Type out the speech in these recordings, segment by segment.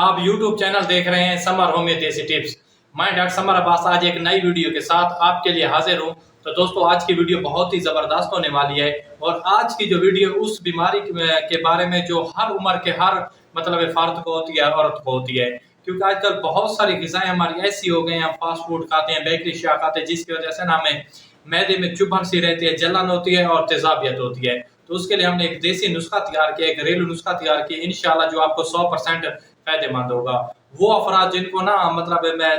आप YouTube channel देख रहे हैं समर होम्योपैथी टिप्स। मैं डॉक्टर समर अब्बास आज एक नई वीडियो के साथ आपके लिए हाजिर हूँ। तो दोस्तों आज की वीडियो बहुत ही ज़बरदस्त होने वाली है और आज की जो वीडियो उस बीमारी के बारे में जो हर उम्र के हर फ़र्द को होती है, औरत को होती है। क्योंकि आजकल बहुत सारी ग़िज़ाएँ हमारी ऐसी हो गई हैं, हम फास्ट फूड खाते हैं, बेकरी अशिया खाते हैं, जिसकी वजह से ना हमें मैदे में चुभन सी रहती है, जलन होती है और तेज़ाबियत होती है। तो उसके लिए हमने एक देसी नुस्खा तैयार किया, एक घरेलू नुस्खा तैयार किया, इंशाल्लाह जो आपको 100% फ़ायदेमंद होगा। वो अफ़राद जिनको ना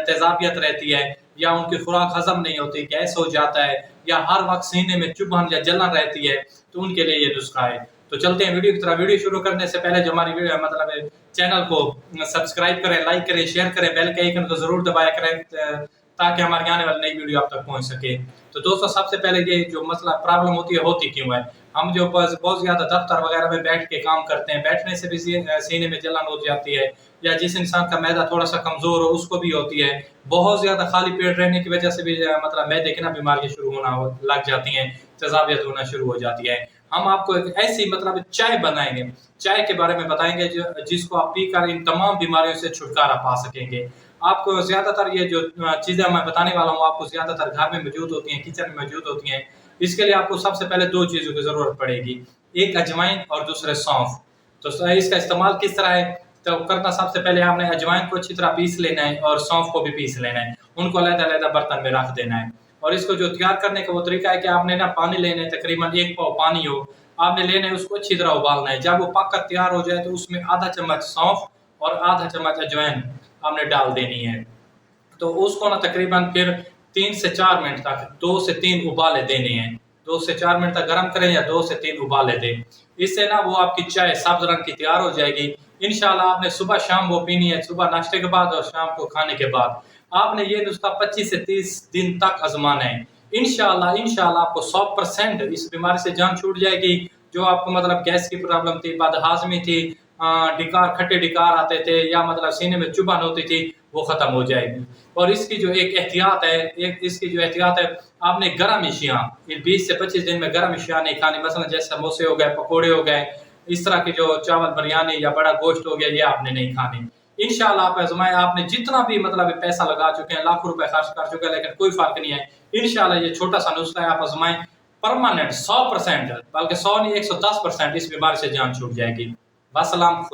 तेज़ाबियत रहती है या उनकी खुराक हज़म नहीं होती, गैस हो जाता है या हर वक्त सीने में चुभन या जलन रहती है, तो उनके लिए ये नुस्खा है। तो चलते हैं वीडियो की तरफ। वीडियो शुरू करने से पहले जो हमारी चैनल को सब्सक्राइब करें, लाइक करें, शेयर करें, बेल के आइकन को ज़रूर दबाया करें ताकि हमारी आने वाली नई वीडियो आप तक पहुंच सके। तो दोस्तों सबसे पहले ये जो प्रॉब्लम होती क्यों है? हम जो बहुत ज़्यादा दफ्तर वगैरह में बैठ के काम करते हैं, बैठने से भी सीने में जलन हो जाती है, या जिस इंसान का मैदा थोड़ा सा कमज़ोर हो उसको भी होती है। बहुत ज़्यादा खाली पेट रहने की वजह से भी मैदे की ना बीमारियाँ शुरू होना लग जाती हैं, तेज़ाबियत होना शुरू हो जाती है। हम आपको एक ऐसी चाय बनाएंगे, चाय के बारे में बताएंगे जिसको आप पीकर इन तमाम बीमारियों से छुटकारा पा सकेंगे। आपको ज़्यादातर ये जो चीज़ें मैं बताने वाला हूँ, आपको ज़्यादातर घर में मौजूद होती हैं, किचन में मौजूद होती हैं। इसके लिए आपको सबसे पहले 2 चीज़ों की ज़रूरत पड़ेगी, एक अजवाइन और दूसरे सौंफ। तो इसका इस्तेमाल किस तरह है? तो करना सबसे पहले आपने अजवाइन को अच्छी तरह पीस लेना है और सौंफ को भी पीस लेना है। उनको अलग-अलग बर्तन में रख देना है और इसको जो तैयार करने का वो तरीका है कि आपने ना पानी लेना है, तकरीबन 1 पाव पानी हो, आपने लेना है, उसको अच्छी तरह उबालना है। जब वो पक कर तैयार हो जाए तो उसमें आधा चम्मच सौंफ और आधा चम्मच अजवाइन आपने डाल देनी है। तो उसको ना तकरीबन फिर 3 से 4 मिनट तक 2 से 3 उबाले देने हैं। 2 से 4 मिनट तक गर्म करें या 2 से 3 उबाले दें। इससे ना वो आपकी चाय सब्ज़ रंग की तैयार हो जाएगी। इंशाल्लाह आपने सुबह शाम वो पीनी है, सुबह नाश्ते के बाद और शाम को खाने के बाद। आपने ये नुस्खा 25 से 30 दिन तक आज़माना है। इंशाल्लाह आपको 100% इस बीमारी से जान छूट जाएगी। जो आपको गैस की प्रॉब्लम थी, बदहाज़मी थी, खट्टे डिकार आते थे या सीने में चुभन होती थी, वो ख़त्म हो जाएगी। और इसकी जो एहतियात है, आपने गरम अशिया 20 से 25 दिन में गरम अशिया नहीं खानी। मसलन जैसे समोसे हो गए, पकोड़े हो गए, इस तरह की जो चावल बिरयानी या बड़ा गोश्त हो गया, ये आपने नहीं खानी। इंशाल्लाह आप आज़माएं। आपने जितना भी पैसा लगा चुके हैं, लाखों रुपए खर्च कर चुके हैं, लेकिन कोई फ़र्क नहीं है। इंशाल्लाह ये छोटा सा नुस्खा है, आप आज़माएं। परमानेंट 100%, बल्कि 100 नहीं 110% इस बीमारी से जान छूट जाएगी। वस्सलाम।